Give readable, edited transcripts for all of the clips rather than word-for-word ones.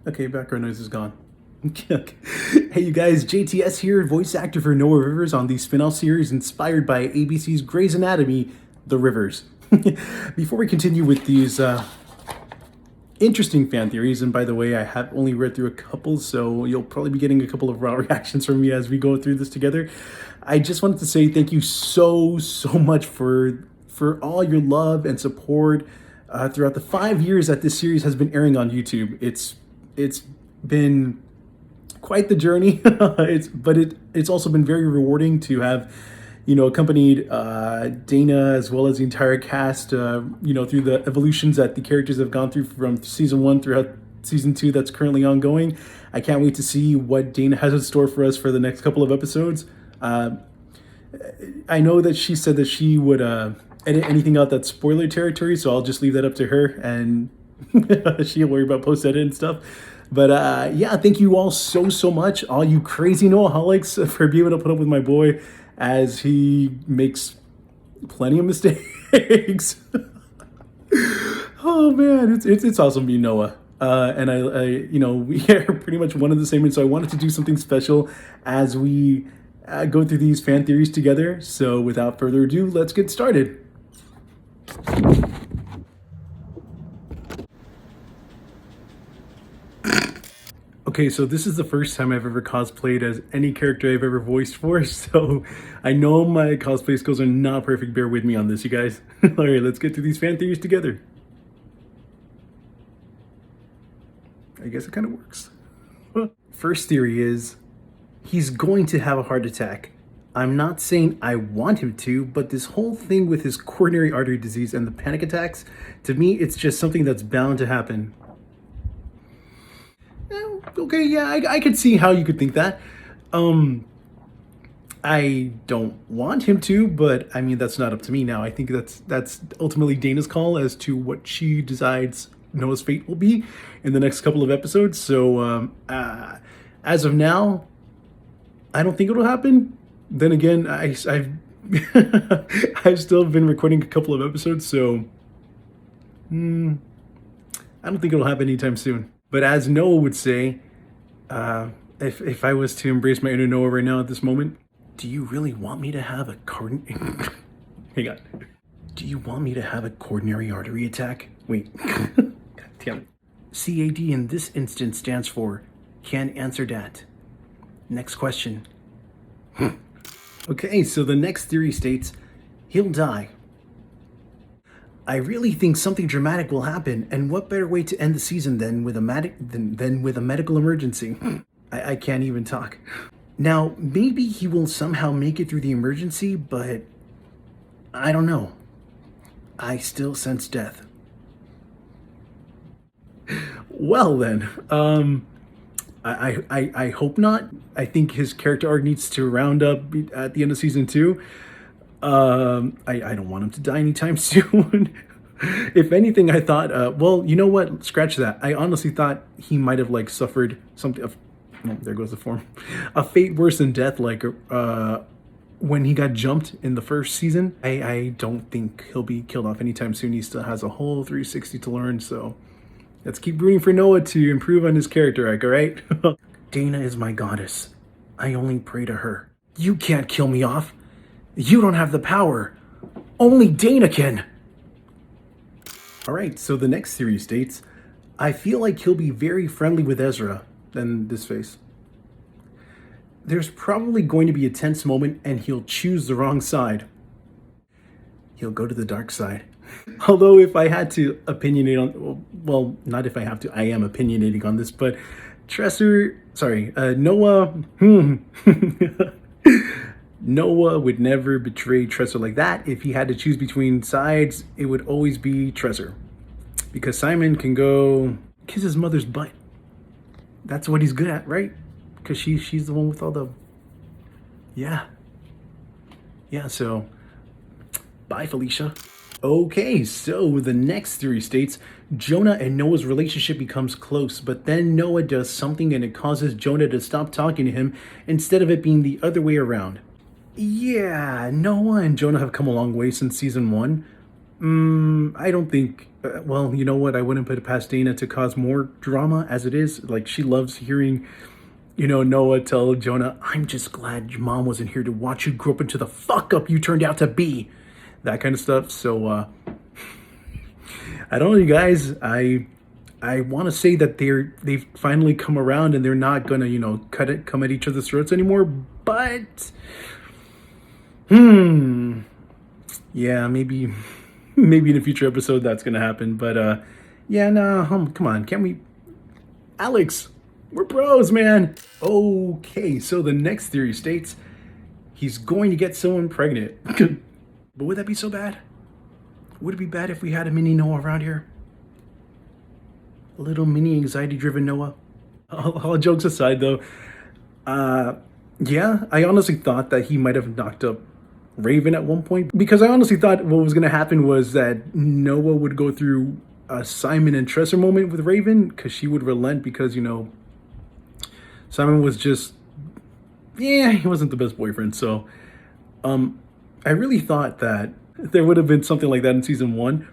Okay, background noise is gone. Hey, you guys, JTS here, voice actor for Noah Rivers on the spin-off series inspired by ABC's Grey's Anatomy, The Rivers. Before we continue with these interesting fan theories, and by the way, I have only read through a couple, so you'll probably be getting a couple of raw reactions from me as we go through this together. I just wanted to say thank you so much for all your love and support throughout the 5 years that this series has been airing on YouTube. It's been quite the journey. It's also been very rewarding to have, accompanied Dana as well as the entire cast, through the evolutions that the characters have gone through from season 1 throughout season 2 that's currently ongoing. I can't wait to see what Dana has in store for us for the next couple of episodes. I know that she said that she would edit anything out that's spoiler territory, so I'll just leave that up to her, and she'll worry about post-edit and stuff. But yeah, thank you all so much, all you crazy Noaholics, for being able to put up with my boy as he makes plenty of mistakes. Oh man, it's awesome being Noah. And we are pretty much one and the same, and so I wanted to do something special as we go through these fan theories together. So without further ado, let's get started. Okay, so this is the first time I've ever cosplayed as any character I've ever voiced for, so I know my cosplay skills are not perfect. Bear with me on this, you guys. All right, let's get through these fan theories together. I guess it kind of works. First theory is he's going to have a heart attack. I'm not saying I want him to, but this whole thing with his coronary artery disease and the panic attacks, to me, it's just something that's bound to happen. Okay, yeah, I could see how you could think that. I don't want him to, but I mean, that's not up to me now. I think that's ultimately Dana's call as to what she decides Noah's fate will be in the next couple of episodes. So as of now, I don't think it'll happen. Then again, I've I've still been recording a couple of episodes, so I don't think it'll happen anytime soon. But as Noah would say, if I was to embrace my inner Noah right now at this moment, do you really want me to have a hang on. Do you want me to have a coronary artery attack? Wait. God damn it. CAD in this instance stands for can't answer that. Next question. Okay, so the next theory states he'll die. I really think something dramatic will happen, and what better way to end the season than with a medical emergency? I can't even talk. Now, maybe he will somehow make it through the emergency, but I don't know. I still sense death. Well then, I hope not. I think his character arc needs to round up at the end of season 2. I don't want him to die anytime soon. If anything, I thought, well, you know what? Scratch that. I honestly thought he might have suffered something of, oh, there goes the form, a fate worse than death, when he got jumped in the first season. I don't think he'll be killed off anytime soon. He still has a whole 360 to learn, so let's keep rooting for Noah to improve on his character arc, all right? Dana is my goddess. I only pray to her. You can't kill me off. You don't have the power. Only Dana can. All right, so the next theory states, I feel like he'll be very friendly with Ezra. Then this face. There's probably going to be a tense moment and he'll choose the wrong side. He'll go to the dark side. Although if I had to opinionate on, well, not if I have to, I am opinionating on this, but Noah, Noah would never betray Trezor like that. If he had to choose between sides, it would always be Trezor. Because Simon can go kiss his mother's butt. That's what he's good at, right? Because she's the one with all the... Yeah, so bye, Felicia. Okay, so the next theory states Jonah and Noah's relationship becomes close, but then Noah does something and it causes Jonah to stop talking to him instead of it being the other way around. Yeah, Noah and Jonah have come a long way since season 1. I don't think Well, you know what? I wouldn't put it past Dana to cause more drama as it is. Like, she loves hearing, Noah tell Jonah, I'm just glad your mom wasn't here to watch you grow up into the fuck up you turned out to be. That kind of stuff. So, I don't know, you guys. I want to say that they've finally come around and they're not gonna, come at each other's throats anymore. But, yeah, maybe maybe in a future episode that's gonna happen. But yeah, no, come on, can't we, Alex? We're bros, man. Okay, so the next theory states he's going to get someone pregnant. But would that be so bad? Would it be bad if we had a mini Noah around here? A little mini anxiety-driven Noah. All jokes aside, though, yeah, I honestly thought that he might have knocked up Raven at one point, because I honestly thought what was going to happen was that Noah would go through a Simon and Tressor moment with Raven, because she would relent because, Simon was just, yeah, he wasn't the best boyfriend. So I really thought that there would have been something like that in season 1,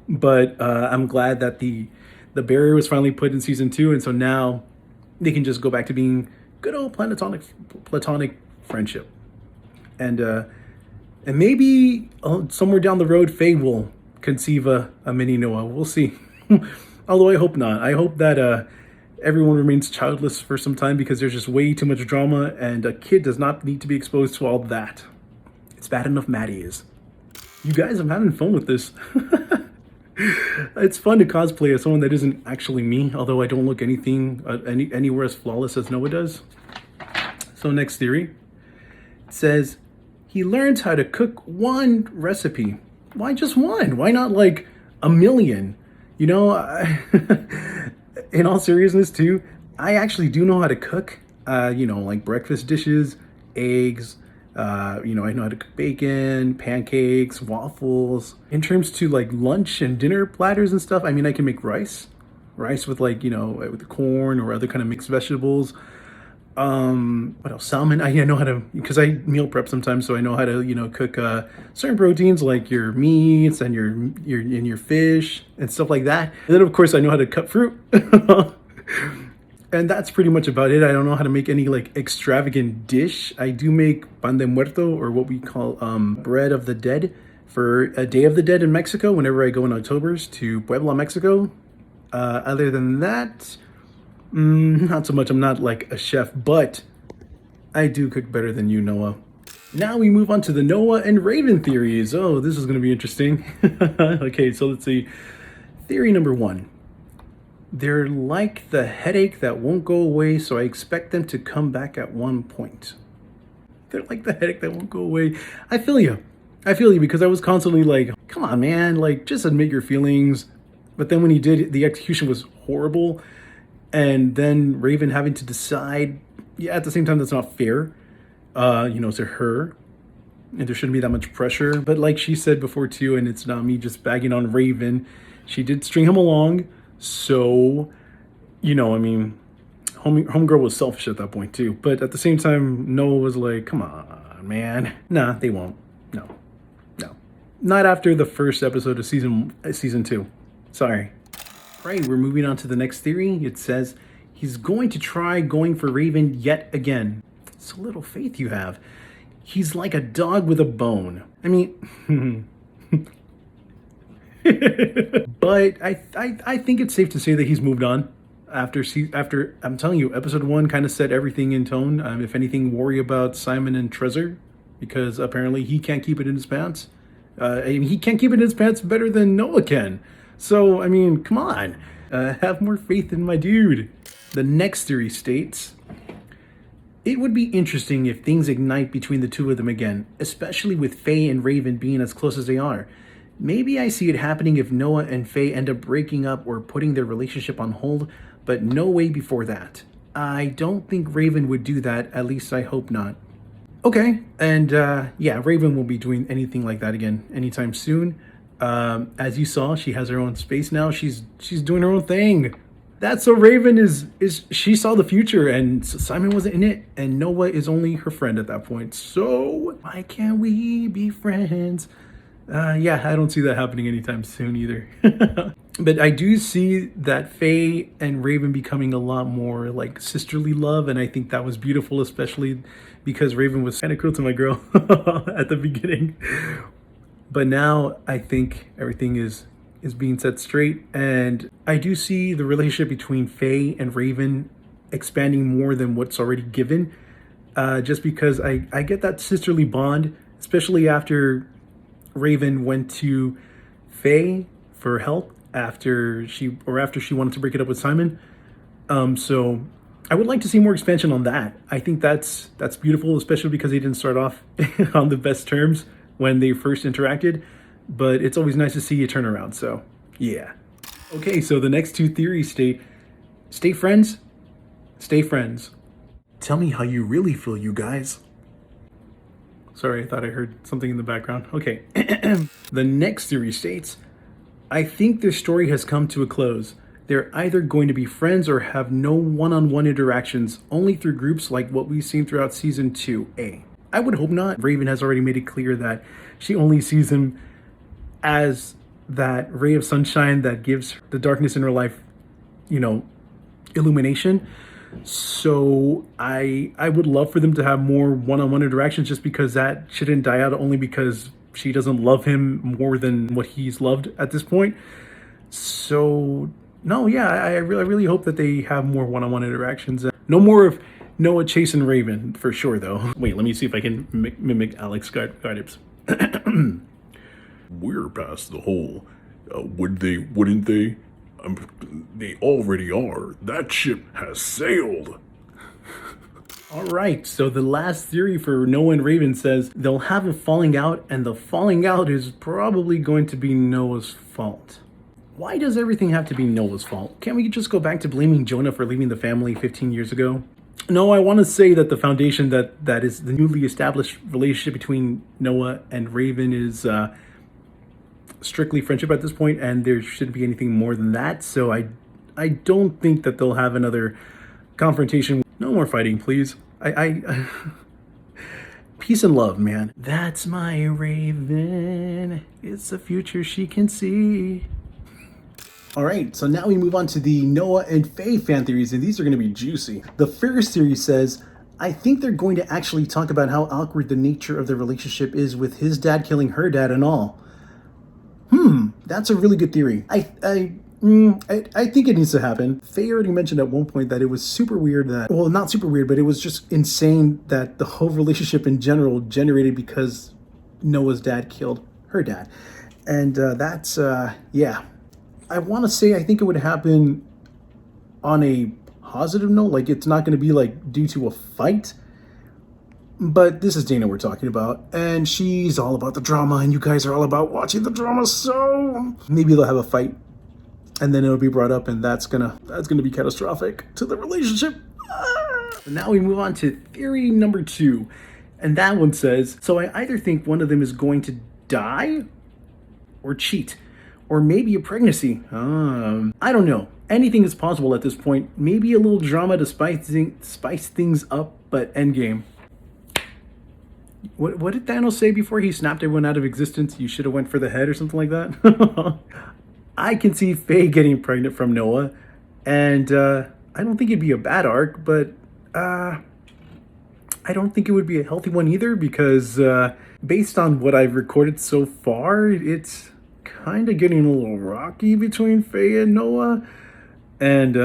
but I'm glad that the barrier was finally put in season 2, and so now they can just go back to being good old platonic friendship. And maybe somewhere down the road, Faye will conceive a mini Noah. We'll see. Although I hope not. I hope that everyone remains childless for some time, because there's just way too much drama, and a kid does not need to be exposed to all that. It's bad enough Maddie is. You guys, I'm having fun with this. It's fun to cosplay as someone that isn't actually me, although I don't look anywhere as flawless as Noah does. So next theory, it says he learns how to cook one recipe. Why just one? Why not like a million? In all seriousness too, I actually do know how to cook. Like breakfast dishes, eggs. I know how to cook bacon, pancakes, waffles. In terms to like lunch and dinner platters and stuff, I mean, I can make rice with like, with corn or other kind of mixed vegetables. What else? Salmon. I know how to, because I meal prep sometimes, so I know how to, cook certain proteins like your meats and your fish and stuff like that. And then of course I know how to cut fruit. And that's pretty much about it. I don't know how to make any like extravagant dish. I do make pan de muerto, or what we call bread of the dead, for a Day of the Dead in Mexico whenever I go in Octobers to Puebla, Mexico. Other than that, not so much. I'm not like a chef, but I do cook better than you, Noah. Now we move on to the Noah and Raven theories. Oh, this is going to be interesting. Okay, so let's see. Theory number 1. They're like the headache that won't go away, so I expect them to come back at one point. They're like the headache that won't go away. I feel you, because I was constantly like, come on, man, like, just admit your feelings. But then when he did, the execution was horrible. And then Raven having to decide, yeah, at the same time, that's not fair, to her. And there shouldn't be that much pressure. But like she said before too, and it's not me just bagging on Raven, she did string him along. So, homegirl was selfish at that point too. But at the same time, Noah was like, come on, man. Nah, they won't. No. Not after the first episode of season 2. Sorry. Right, we're moving on to the next theory. It says he's going to try going for Raven yet again. It's a little faith you have. He's like a dog with a bone. I mean, but I think it's safe to say that he's moved on after I'm telling you, episode 1 kind of set everything in tone. If anything, worry about Simon and Trezor, because apparently he can't keep it in his pants. He can't keep it in his pants better than Noah can. So, I mean, come on. Have more faith in my dude. The next theory states, it would be interesting if things ignite between the two of them again, especially with Faye and Raven being as close as they are. Maybe I see it happening if Noah and Faye end up breaking up or putting their relationship on hold, but no way before that. I don't think Raven would do that, at least I hope not. Okay, and yeah, Raven won't be doing anything like that again anytime soon. As you saw, she has her own space now. She's doing her own thing. That's so Raven is she saw the future, and Simon wasn't in it, and Noah is only her friend at that point. So why can't we be friends? Yeah, I don't see that happening anytime soon either. But I do see that Faye and Raven becoming a lot more like sisterly love, and I think that was beautiful, especially because Raven was kind of cruel to my girl at the beginning. But now I think everything is being set straight, and I do see the relationship between Faye and Raven expanding more than what's already given. Just because I get that sisterly bond, especially after Raven went to Faye for help after she wanted to break it up with Simon. So I would like to see more expansion on that. I think that's beautiful, especially because they didn't start off on the best terms when they first interacted. But it's always nice to see a turnaround. So yeah. Okay, so the next two theories state: stay friends, stay friends. Tell me how you really feel, you guys. Sorry, I thought I heard something in the background. Okay. The next theory states, I think their story has come to a close. They're either going to be friends or have no one-on-one interactions, only through groups like what we've seen throughout season 2A. I would hope not. Raven has already made it clear that she only sees him as that ray of sunshine that gives the darkness in her life, you know, illumination. So I would love for them to have more one-on-one interactions, just because that shouldn't die out only because she doesn't love him more than what he's loved at this point. So no, yeah, I really hope that they have more one-on-one interactions. No more of Noah chasing Raven for sure, though. Wait, let me see if I can mimic Alex Gardips. We're past the whole, would they, wouldn't they? They already are. That ship has sailed. All right, so the last theory for Noah and Raven says they'll have a falling out, and the falling out is probably going to be Noah's fault. Why does everything have to be Noah's fault? Can't we just go back to blaming Jonah for leaving the family 15 years ago? No, I want to say that the foundation that is the newly established relationship between Noah and Raven is strictly friendship at this point, and there shouldn't be anything more than that. So I don't think that they'll have another confrontation. No more fighting, please. I peace and love, man. That's my Raven. It's the future she can see. All right, so now we move on to the Noah and Faye fan theories, and these are going to be juicy. The first theory says, I think they're going to actually talk about how awkward the nature of the relationship is with his dad killing her dad and all. That's a really good theory. I think it needs to happen. Faye already mentioned at one point that it was super weird that, well, not super weird, but it was just insane that the whole relationship in general generated because Noah's dad killed her dad. And yeah. I want to say I think it would happen on a positive note. Like, it's not going to be like due to a fight. But this is Dana we're talking about, and she's all about the drama, and you guys are all about watching the drama, so maybe they'll have a fight, and then it'll be brought up, and that's gonna be catastrophic to the relationship. Now we move on to theory number 2, and that one says, so I either think one of them is going to die or cheat, or maybe a pregnancy. I don't know. Anything is possible at this point. Maybe a little drama to spice things up, but endgame. What did Thanos say before he snapped everyone out of existence? You should have went for the head or something like that. I can see Faye getting pregnant from Noah, and I don't think it'd be a bad arc, but I don't think it would be a healthy one either, because based on what I've recorded so far, it's kind of getting a little rocky between Faye and Noah, and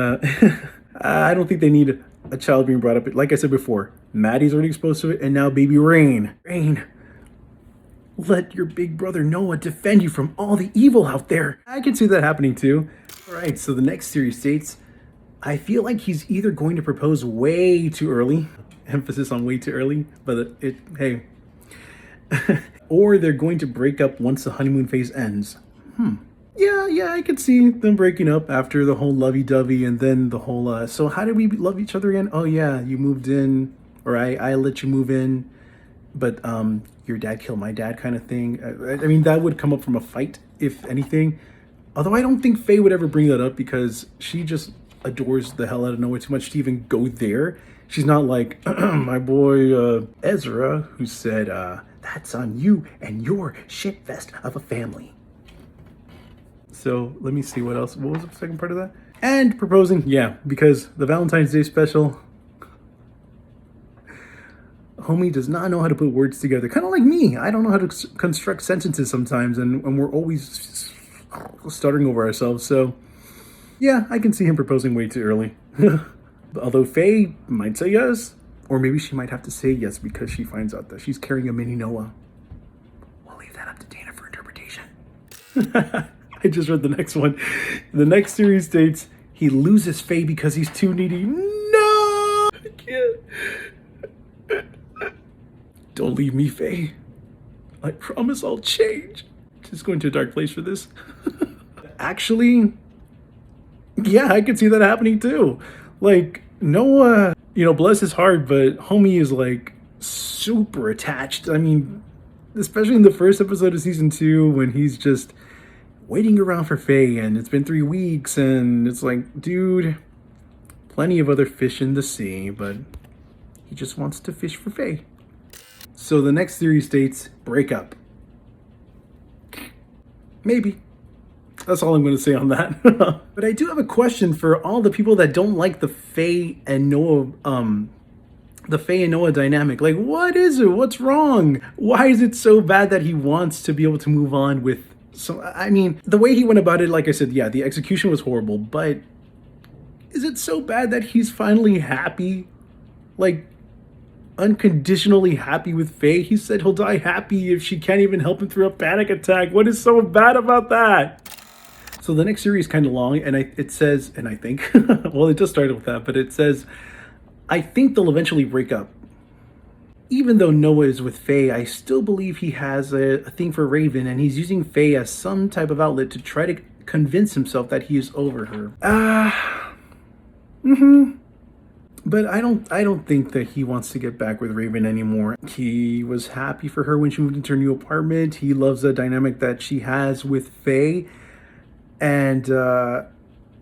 I don't think they need a child being brought up. Like I said before, Maddie's already exposed to it, and now baby Rain, let your big brother Noah defend you from all the evil out there. I can see that happening too. All right, so the next series states, I feel like he's either going to propose way too early, emphasis on way too early, but hey, or they're going to break up once the honeymoon phase ends. Yeah, I could see them breaking up after the whole lovey-dovey, and then the whole, so how did we love each other again? Oh yeah, you moved in, or I let you move in, but your dad killed my dad kind of thing. I mean, that would come up from a fight, if anything. Although I don't think Faye would ever bring that up, because she just adores the hell out of Noah too much to even go there. She's not like my boy Ezra, who said, That's on you and your shit fest of a family. So let me see what else. What was the second part of that? And proposing, yeah, because the Valentine's Day special, homie does not know how to put words together. Kind of like me. I don't know how to construct sentences sometimes, and we're always stuttering over ourselves. So, yeah, I can see him proposing way too early. Although Faye might say yes, or maybe she might have to say yes because she finds out that she's carrying a mini Noah. We'll leave that up to Dana for interpretation. I just read the next one. The next series states he loses Faye because he's too needy. No, I can't. Don't leave me, Faye. I promise I'll change. Just going to a dark place for this. Actually, yeah, I could see that happening too. Like, Noah, bless his heart, but homie is like super attached. I mean, especially in the first episode of season 2 when he's just waiting around for Faye and it's been 3 weeks and it's like, dude, plenty of other fish in the sea, but he just wants to fish for Faye. So the next theory states break up. Maybe. That's all I'm going to say on that. But I do have a question for all the people that don't like the Faye and Noah dynamic. Like, what is it? What's wrong? Why is it so bad that he wants to be able to move on with? So, I mean, the way he went about it, like I said, yeah, the execution was horrible, but is it so bad that he's finally happy? Like, unconditionally happy with Faye? He said he'll die happy if she can't even help him through a panic attack. What is so bad about that? So the next series is kind of long, and it says, and I think, well, it just started with that, but it says, I think they'll eventually break up. Even though Noah is with Faye, I still believe he has a thing for Raven, and he's using Faye as some type of outlet to try to convince himself that he is over her. But I don't think that he wants to get back with Raven anymore. He was happy for her when she moved into her new apartment. He loves the dynamic that she has with Faye. And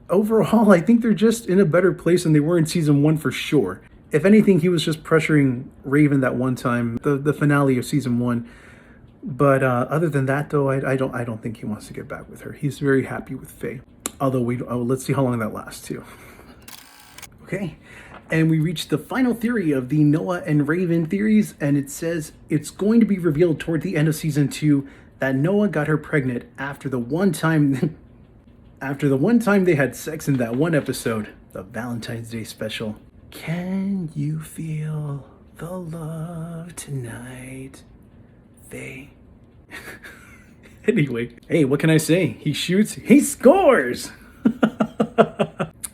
overall, I think they're just in a better place than they were in season 1 for sure. If anything, he was just pressuring Raven that one time, the finale of season 1. But other than that, though, I don't think he wants to get back with her. He's very happy with Faye. Although let's see how long that lasts too. Okay, and we reached the final theory of the Noah and Raven theories, and it says it's going to be revealed toward the end of season 2 that Noah got her pregnant after the one time they had sex in that one episode, the Valentine's Day special. Can you feel the love tonight, Faye? Anyway, hey, what can I say? He shoots, he scores!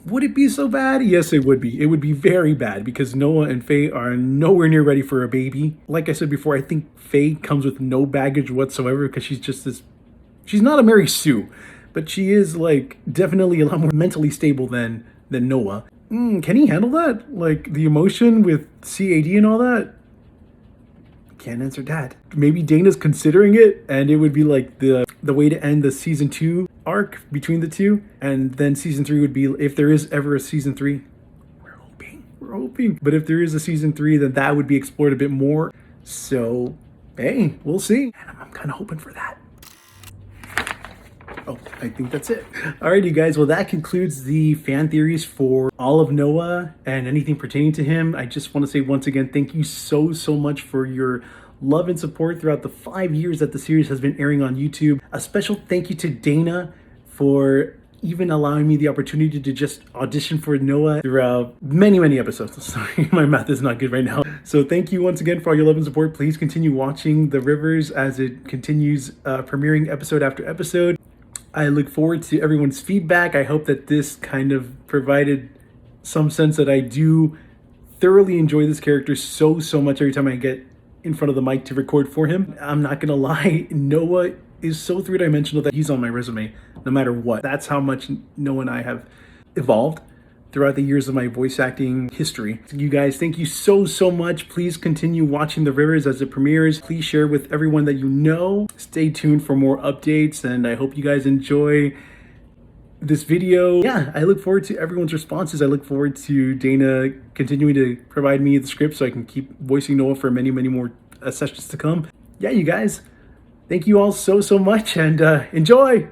Would it be so bad? Yes, it would be. It would be very bad because Noah and Faye are nowhere near ready for a baby. Like I said before, I think Faye comes with no baggage whatsoever because she's just this... She's not a Mary Sue, but she is like definitely a lot more mentally stable than Noah. Can he handle that? Like the emotion with CAD and all that? Can't answer that. Maybe Dana's considering it and it would be like the way to end the season 2 arc between the two, and then season 3 would be, if there is ever a season 3, we're hoping, but if there is a season 3, then that would be explored a bit more. So hey, we'll see, and I'm kind of hoping for that. Oh, I think that's it. Alrighty guys, well that concludes the fan theories for all of Noah and anything pertaining to him. I just want to say once again, thank you so much for your love and support throughout the 5 years that the series has been airing on YouTube. A special thank you to Dana for even allowing me the opportunity to just audition for Noah throughout many episodes. Sorry, my math is not good right now. So thank you once again for all your love and support. Please continue watching The Rivers as it continues premiering episode after episode. I look forward to everyone's feedback. I hope that this kind of provided some sense that I do thoroughly enjoy this character so much every time I get in front of the mic to record for him. I'm not gonna lie, Noah is so three-dimensional that he's on my resume no matter what. That's how much Noah and I have evolved throughout the years of my voice acting history. You guys, thank you so much. Please continue watching The Rivers as it premieres. Please share with everyone that you know. Stay tuned for more updates, and I hope you guys enjoy this video. Yeah, I look forward to everyone's responses. I look forward to Dana continuing to provide me the script so I can keep voicing Noah for many more sessions to come. yeah, you guys, thank you all so much, and enjoy.